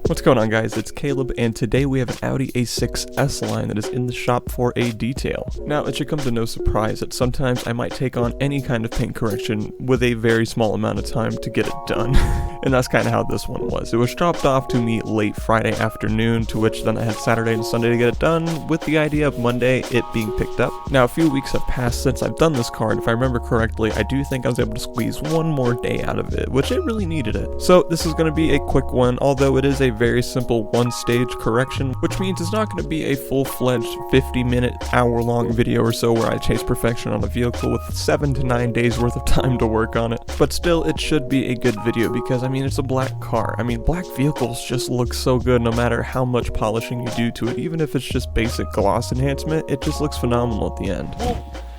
What's going on, guys? It's Caleb, and today we have an Audi A6 S-Line that is in the shop for a detail. Now, it should come to no surprise that sometimes I might take on any kind of paint correction with a very small amount of time to get it done. And that's kind of how this one was. It was dropped off to me late Friday afternoon, to which then I had Saturday and Sunday to get it done, with the idea of Monday it being picked up. Now, a few weeks have passed since I've done this car, and if I remember correctly, I do think I was able to squeeze one more day out of it, which it really needed it. So this is going to be a quick one, although it is a very simple one-stage correction, which means it's not going to be a full-fledged 50-minute, hour-long video or so where I chase perfection on a vehicle with 7 to 9 days worth of time to work on it. But still, it should be a good video because, I mean, it's a black car. I mean, black vehicles just look so good no matter how much polishing you do to it. Even if it's just basic gloss enhancement, it just looks phenomenal at the end.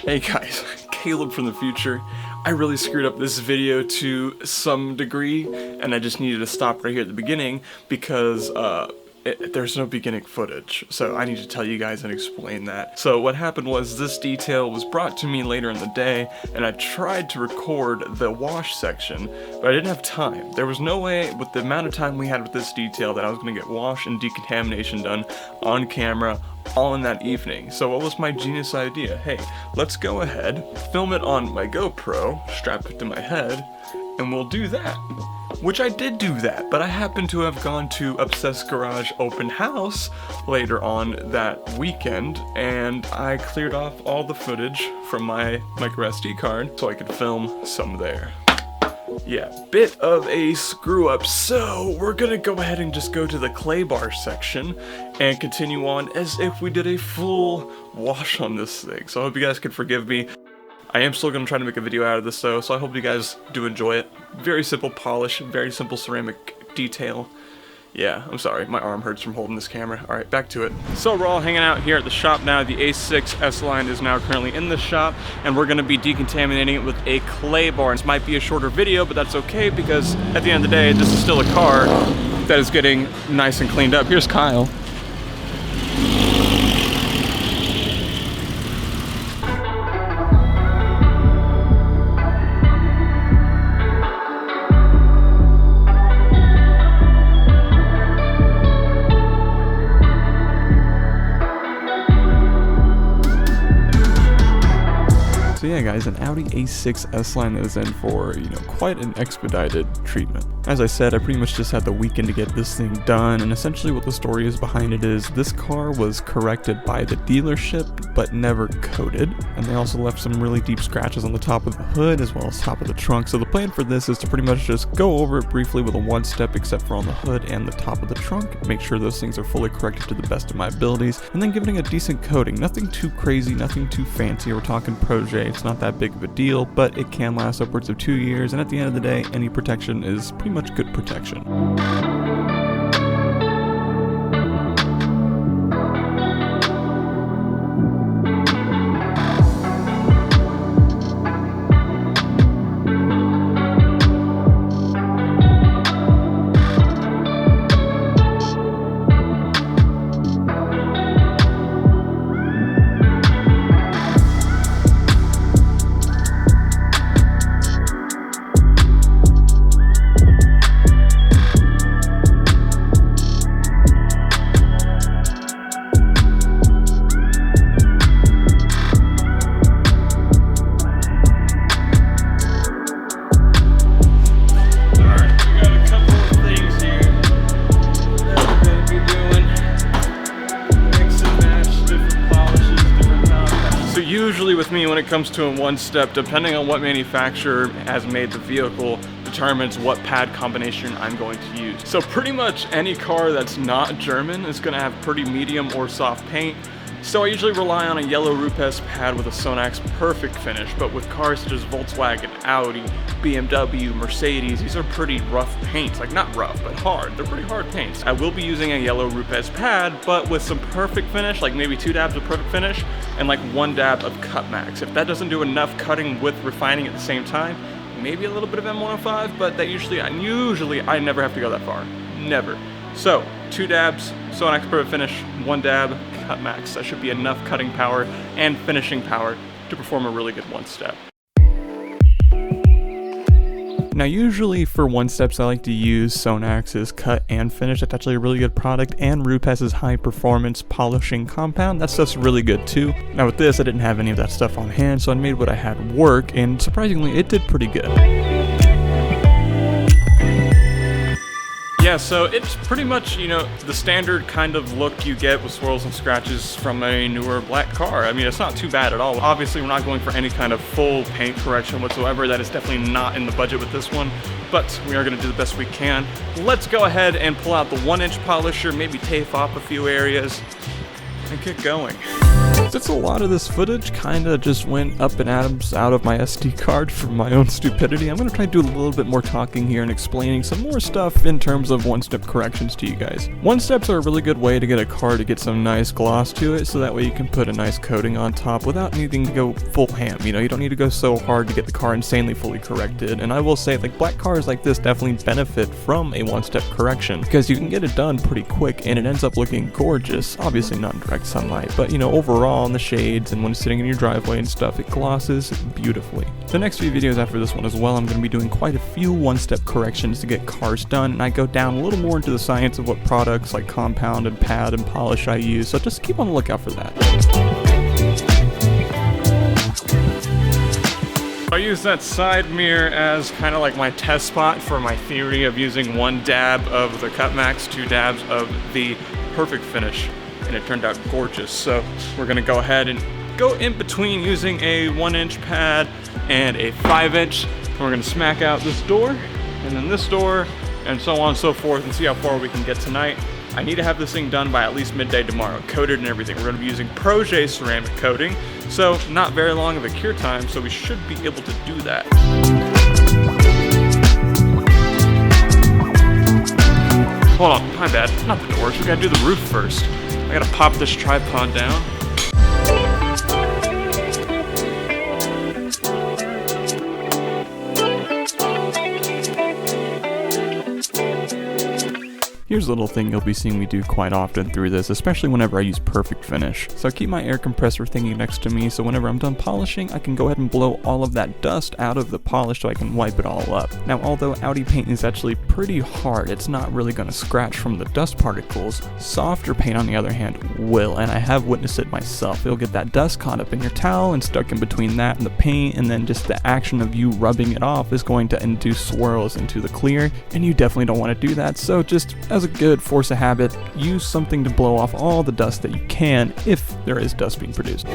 Hey guys, Caleb from the future. I really screwed up this video to some degree, and I just needed to stop right here at the beginning because there's no beginning footage, so I need to tell you guys and explain that. So what happened was this detail was brought to me later in the day, and I tried to record the wash section, but I didn't have time. There was no way, with the amount of time we had with this detail, that I was going to get wash and decontamination done on camera all in that evening. So what was my genius idea? Hey, let's go ahead, film it on my GoPro, strap it to my head, and we'll do that. Which I did do that, but I happened to have gone to Obsessed Garage open house later on that weekend, and I cleared off all the footage from my micro SD card so I could film some there. Yeah, bit of a screw up, so we're gonna go ahead and just go to the clay bar section and continue on as if we did a full wash on this thing. So I hope you guys can forgive me. I am still going to try to make a video out of this though, so I hope you guys do enjoy it. Very simple polish, very simple ceramic detail. Yeah, I'm sorry, my arm hurts from holding this camera. Alright, back to it. So we're all hanging out here at the shop now. The A6 S-Line is now currently in the shop, and we're going to be decontaminating it with a clay bar. This might be a shorter video, but that's okay, because at the end of the day, this is still a car that is getting nice and cleaned up. Here's Kyle. So yeah guys, an Audi A6 S-Line that is in for, quite an expedited treatment. As I said, I pretty much just had the weekend to get this thing done, and essentially what the story is behind it is this car was corrected by the dealership, but never coated, and they also left some really deep scratches on the top of the hood as well as top of the trunk. So the plan for this is to pretty much just go over it briefly with a one-step except for on the hood and the top of the trunk, make sure those things are fully corrected to the best of my abilities, and then giving it a decent coating. Nothing too crazy, nothing too fancy. We're talking Projet. It's not that big of a deal, but it can last upwards of 2 years, and at the end of the day, any protection is pretty much good protection. Usually with me, when it comes to a one-step, depending on what manufacturer has made the vehicle, determines what pad combination I'm going to use. So pretty much any car that's not German is going to have pretty medium or soft paint. So I usually rely on a yellow Rupes pad with a Sonax Perfect Finish, but with cars such as Volkswagen, Audi, BMW, Mercedes, these are pretty rough paints. Like, not rough, but hard. They're pretty hard paints. I will be using a yellow Rupes pad, but with some Perfect Finish, like maybe 2 dabs of Perfect Finish, and like 1 dab of Cut Max. If that doesn't do enough cutting with refining at the same time, maybe a little bit of M105, but that usually I never have to go that far. Never. So, 2 dabs, Sonax Perfect Finish, 1 dab, Cut Max. That should be enough cutting power and finishing power to perform a really good one-step. Now usually for one-steps I like to use Sonax's Cut and Finish. That's actually a really good product, and Rupes' high performance polishing compound. That stuff's really good too. Now with this I didn't have any of that stuff on hand, so I made what I had work, and surprisingly it did pretty good. Yeah, so it's pretty much, you know, the standard kind of look you get with swirls and scratches from a newer black car. I mean, it's not too bad at all. Obviously, we're not going for any kind of full paint correction whatsoever. That is definitely not in the budget with this one, but we are going to do the best we can. Let's go ahead and pull out the 1-inch polisher, maybe tape off a few areas, and get going. Since a lot of this footage kinda just went up in atoms out of my SD card from my own stupidity, I'm gonna try to do a little bit more talking here and explaining some more stuff in terms of one-step corrections to you guys. One-steps are a really good way to get a car to get some nice gloss to it, so that way you can put a nice coating on top without needing to go full ham. You know, you don't need to go so hard to get the car insanely fully corrected. And I will say, like, black cars like this definitely benefit from a one-step correction, because you can get it done pretty quick and it ends up looking gorgeous. Obviously not in direct sunlight, but you know, overall on the shades and when it's sitting in your driveway and stuff, it glosses beautifully. The next few videos after this one as well, I'm going to be doing quite a few one-step corrections to get cars done, and I go down a little more into the science of what products like compound and pad and polish I use, so just keep on the lookout for that. I use that side mirror as kind of like my test spot for my theory of using 1 dab of the Cut Max, 2 dabs of the Perfect Finish, and it turned out gorgeous. So we're gonna go ahead and go in between using a 1-inch pad and a 5-inch. We're gonna smack out this door and then this door and so on and so forth, and see how far we can get tonight. I need to have this thing done by at least midday tomorrow, coated and everything. We're gonna be using Projet ceramic coating, so not very long of a cure time, so we should be able to do that. Hold on, my bad, not the doors, we gotta do the roof first. I gotta pop this tripod down. Here's a little thing you'll be seeing me do quite often through this, especially whenever I use Perfect Finish. So I keep my air compressor thingy next to me, so whenever I'm done polishing, I can go ahead and blow all of that dust out of the polish so I can wipe it all up. Now, although Audi paint is actually pretty hard, it's not really going to scratch from the dust particles. Softer paint, on the other hand, will, and I have witnessed it myself. It'll get that dust caught up in your towel and stuck in between that and the paint, and then just the action of you rubbing it off is going to induce swirls into the clear, and you definitely don't want to do that. So just as a good force of habit, use something to blow off all the dust that you can if there is dust being produced.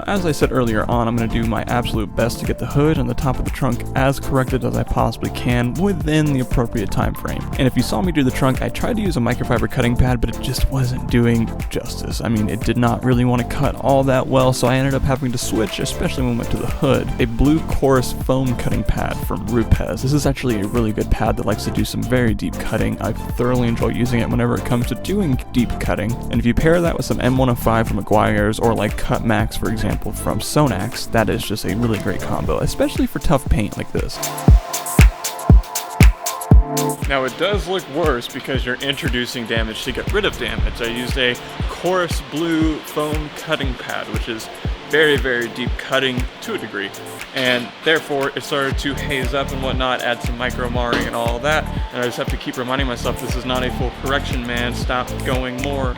As I said earlier on, I'm going to do my absolute best to get the hood and the top of the trunk as corrected as I possibly can within the appropriate time frame. And if you saw me do the trunk, I tried to use a microfiber cutting pad, but it just wasn't doing justice. I mean, it did not really want to cut all that well, so I ended up having to switch, especially when we went to the hood, a blue coarse foam cutting pad from Rupes. This is actually a really good pad that likes to do some very deep cutting. I thoroughly enjoy using it whenever it comes to doing deep cutting. And if you pair that with some M105 from Meguiar's, or like Cut Max, for example, from Sonax, that is just a really great combo, especially for tough paint like this. Now it does look worse because you're introducing damage to get rid of damage. I used a coarse blue foam cutting pad, which is very, very deep cutting to a degree, and therefore it started to haze up and whatnot, add some micro marring and all that, and I just have to keep reminding myself this is not a full correction, man, stop going more.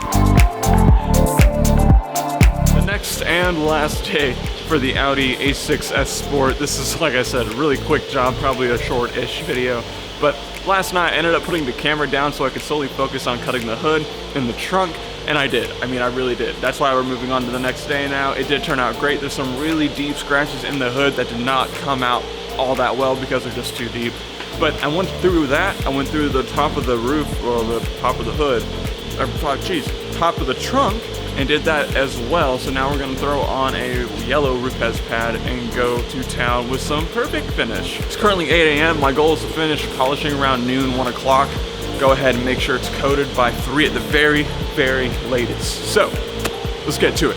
The next and last day for the Audi A6 S Sport. This is, like I said, a really quick job, probably a short-ish video. But last night I ended up putting the camera down so I could solely focus on cutting the hood and the trunk, and I did. I mean, I really did. That's why we're moving on to the next day now. It did turn out great. There's some really deep scratches in the hood that did not come out all that well because they're just too deep. But I went through that. I went through the top of the roof, or the top of the hood, or top of the trunk, and did that as well. So now we're gonna throw on a yellow Rupes pad and go to town with some Perfect Finish. It's currently 8 a.m. My goal is to finish polishing around noon, 1 o'clock. Go ahead and make sure it's coated by 3 at the very, very latest. So, let's get to it.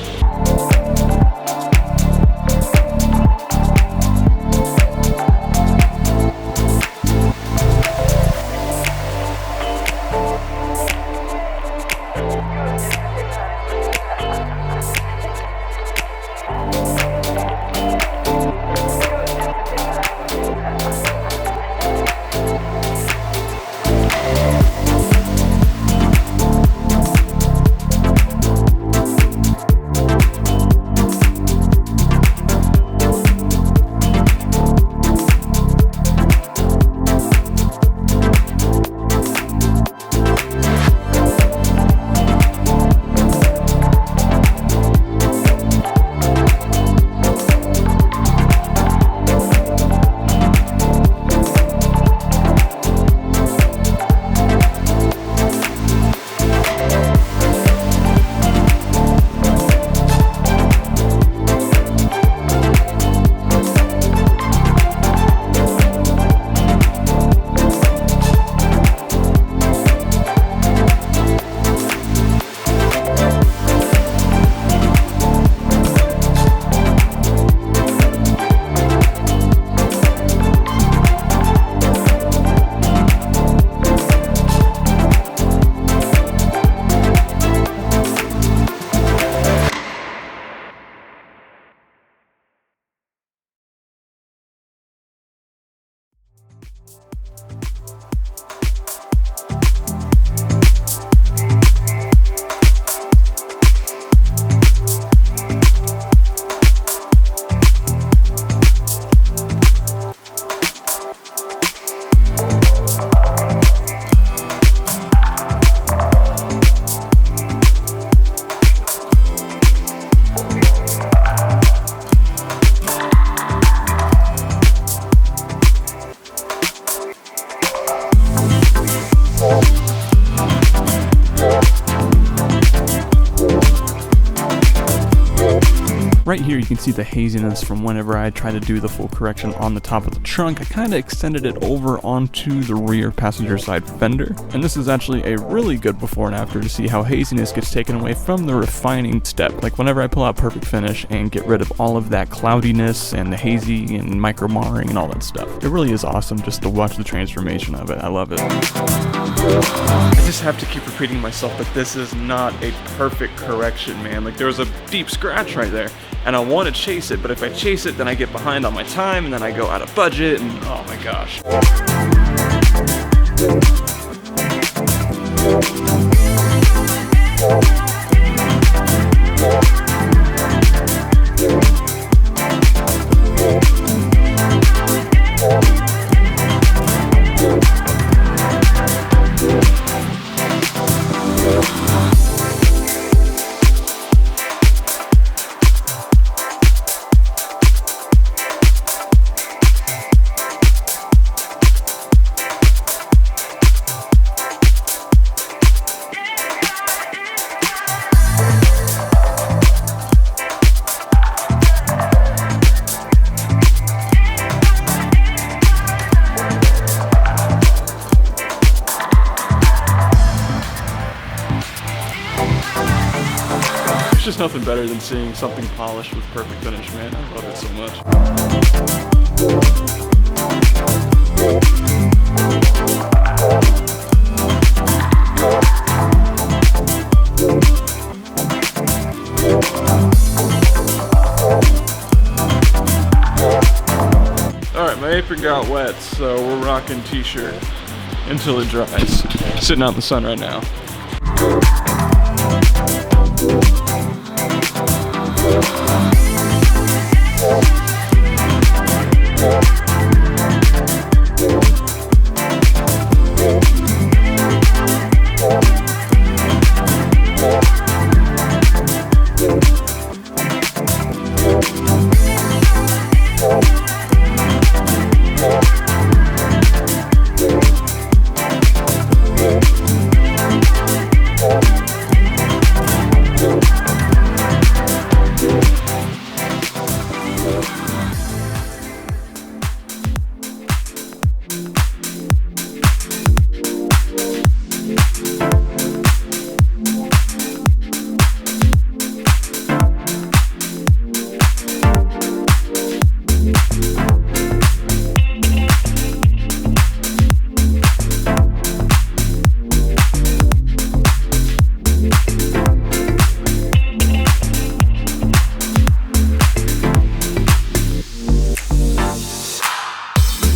Right here you can see the haziness from whenever I tried to do the full correction on the top of the trunk. I kind of extended it over onto the rear passenger side fender, and this is actually a really good before and after to see how haziness gets taken away from the refining step. Like whenever I pull out Perfect Finish and get rid of all of that cloudiness and the hazy and micro marring and all that stuff. It really is awesome just to watch the transformation of it. I love it. I just have to keep repeating myself that this is not a perfect correction, man. Like there was a deep scratch right there, and I want to chase it, but if I chase it, then I get behind on my time, and then I go out of budget, and oh my gosh. There's just nothing better than seeing something polished with Perfect Finish, man. I love it so much. Alright, my apron got wet, so we're rocking t-shirt until it dries. Sitting out in the sun right now.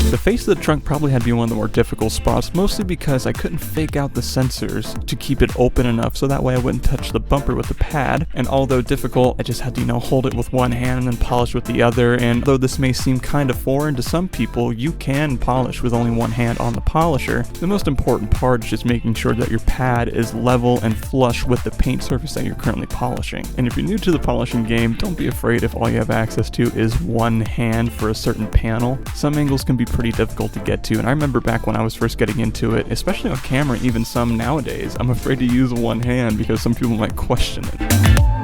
The face of the trunk probably had to be one of the more difficult spots, mostly because I couldn't fake out the sensors to keep it open enough so that way I wouldn't touch the bumper with the pad, and although difficult, I just had to, hold it with one hand and then polish with the other, and though this may seem kind of foreign to some people, you can polish with only one hand on the polisher. The most important part is just making sure that your pad is level and flush with the paint surface that you're currently polishing. And if you're new to the polishing game, don't be afraid if all you have access to is one hand for a certain panel. Some angles can be pretty difficult to get to, and I remember back when I was first getting into it, especially on camera, even some nowadays, I'm afraid to use one hand because some people might question it.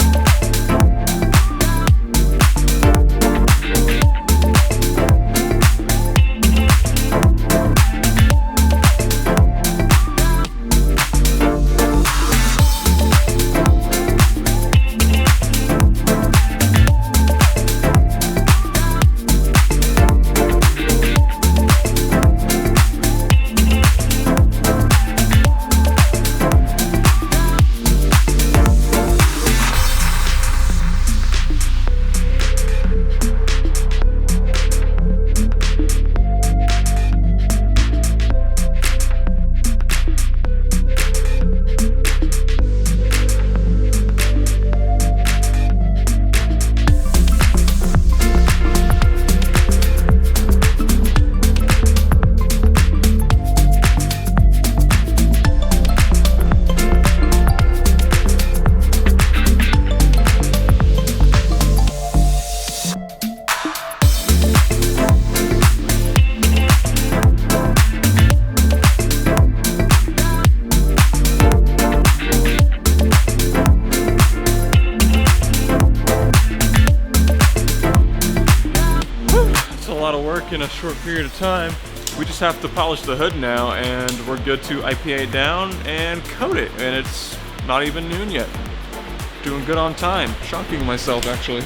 In a short period of time. We just have to polish the hood now and we're good to IPA it down and coat it, and it's not even noon yet. Doing good on time. Shocking myself actually.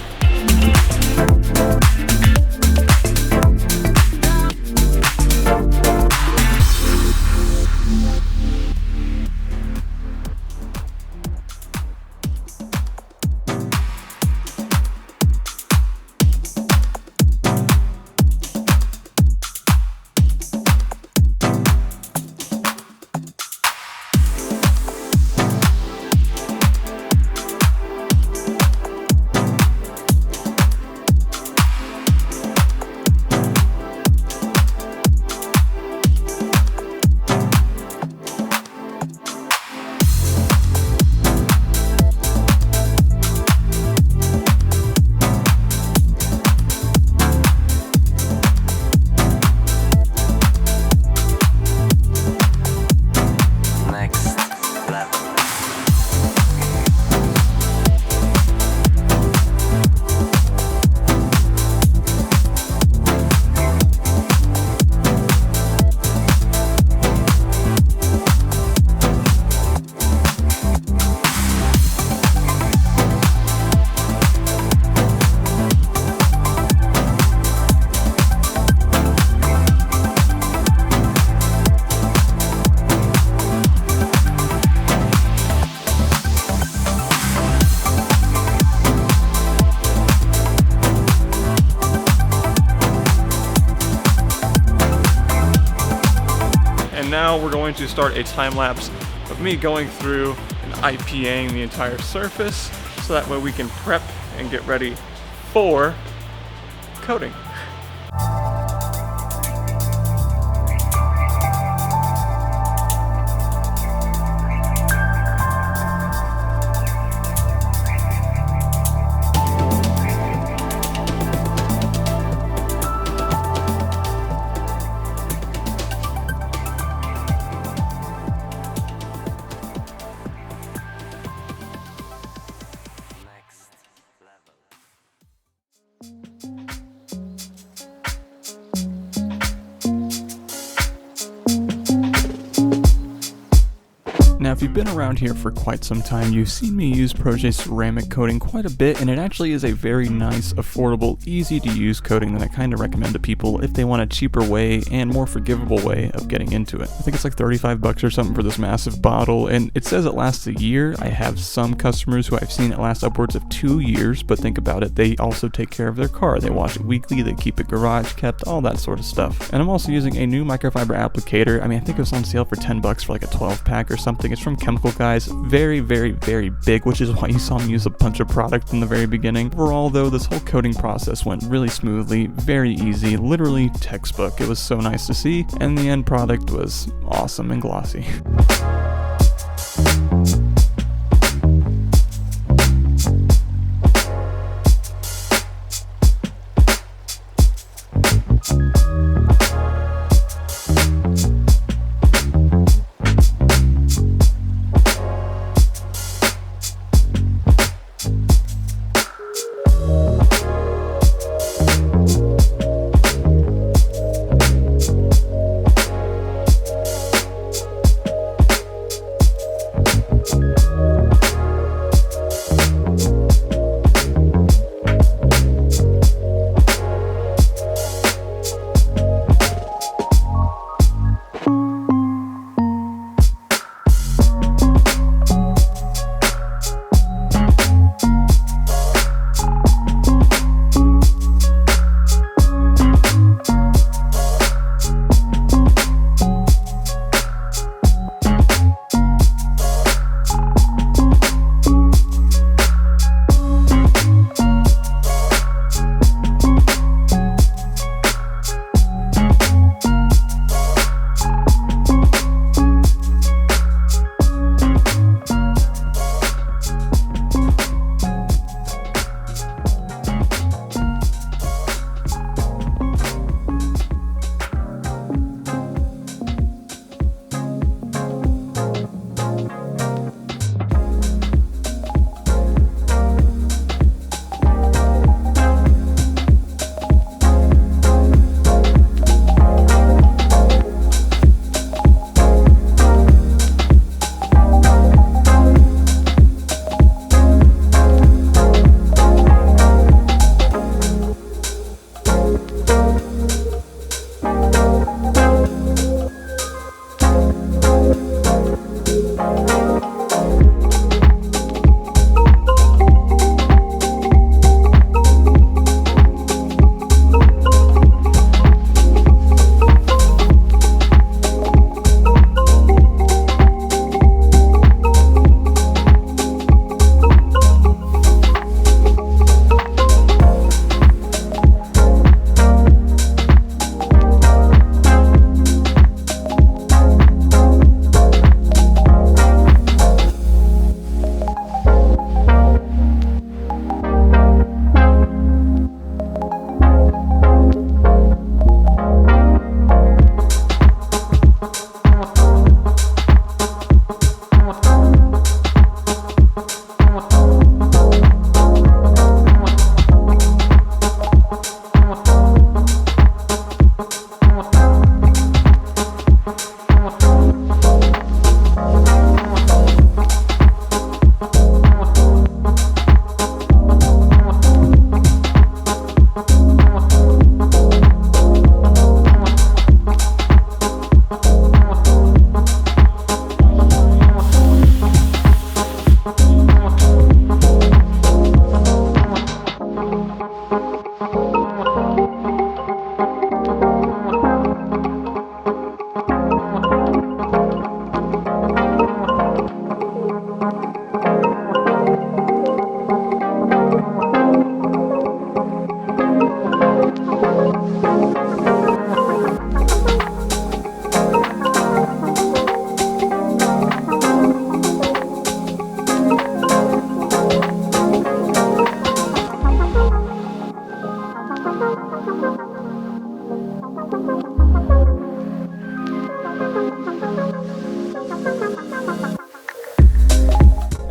Now we're going to start a time lapse of me going through and IPAing the entire surface so that way we can prep and get ready for coating. Now, if you've been around here for quite some time, you've seen me use Projet ceramic coating quite a bit, and it actually is a very nice, affordable, easy to use coating that I kind of recommend to people if they want a cheaper way and more forgivable way of getting into it. I think it's like 35 bucks or something for this massive bottle, and it says it lasts a year. I have some customers who I've seen it last upwards of 2 years, but think about it, they also take care of their car. They wash it weekly, they keep it garage kept, all that sort of stuff. And I'm also using a new microfiber applicator. I mean, I think it was on sale for 10 bucks for like a 12 pack or something. It's from Chemical Guys. Very, very, very big, which is why you saw me use a bunch of product in the very beginning. Overall though, this whole coating process went really smoothly, very easy, literally textbook. It was so nice to see, and the end product was awesome and glossy.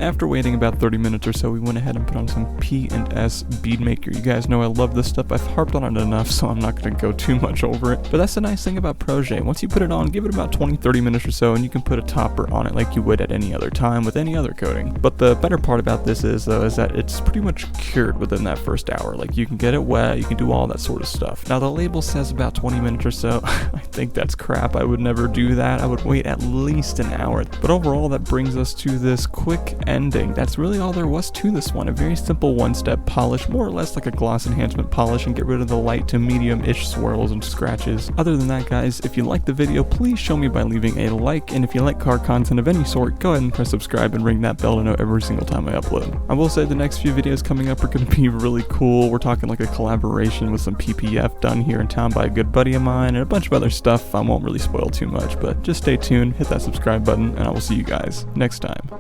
after waiting about 30 minutes or so, we went ahead and put on some P&S bead maker. You guys know I love this stuff. I've harped on it enough, so I'm not going to go too much over it. But that's the nice thing about Projet. Once you put it on, give it about 20-30 minutes or so, and you can put a topper on it like you would at any other time with any other coating. But the better part about this is that it's pretty much cured within that first hour. Like, you can get it wet, you can do all that sort of stuff. Now, the label says about 20 minutes or so. I think that's crap. I would never do that. I would wait at least an hour. But overall, that brings us to this quick ending. That's really all there was to this one. A very simple one-step polish, more or less like a gloss enhancement polish, and get rid of the light to medium-ish swirls and scratches. Other than that, guys, if you liked the video, please show me by leaving a like, and if you like car content of any sort, go ahead and press subscribe and ring that bell to know every single time I upload. I will say the next few videos coming up are going to be really cool. We're talking like a collaboration with some PPF done here in town by a good buddy of mine, and a bunch of other stuff. I won't really spoil too much, but just stay tuned, hit that subscribe button, and I will see you guys next time.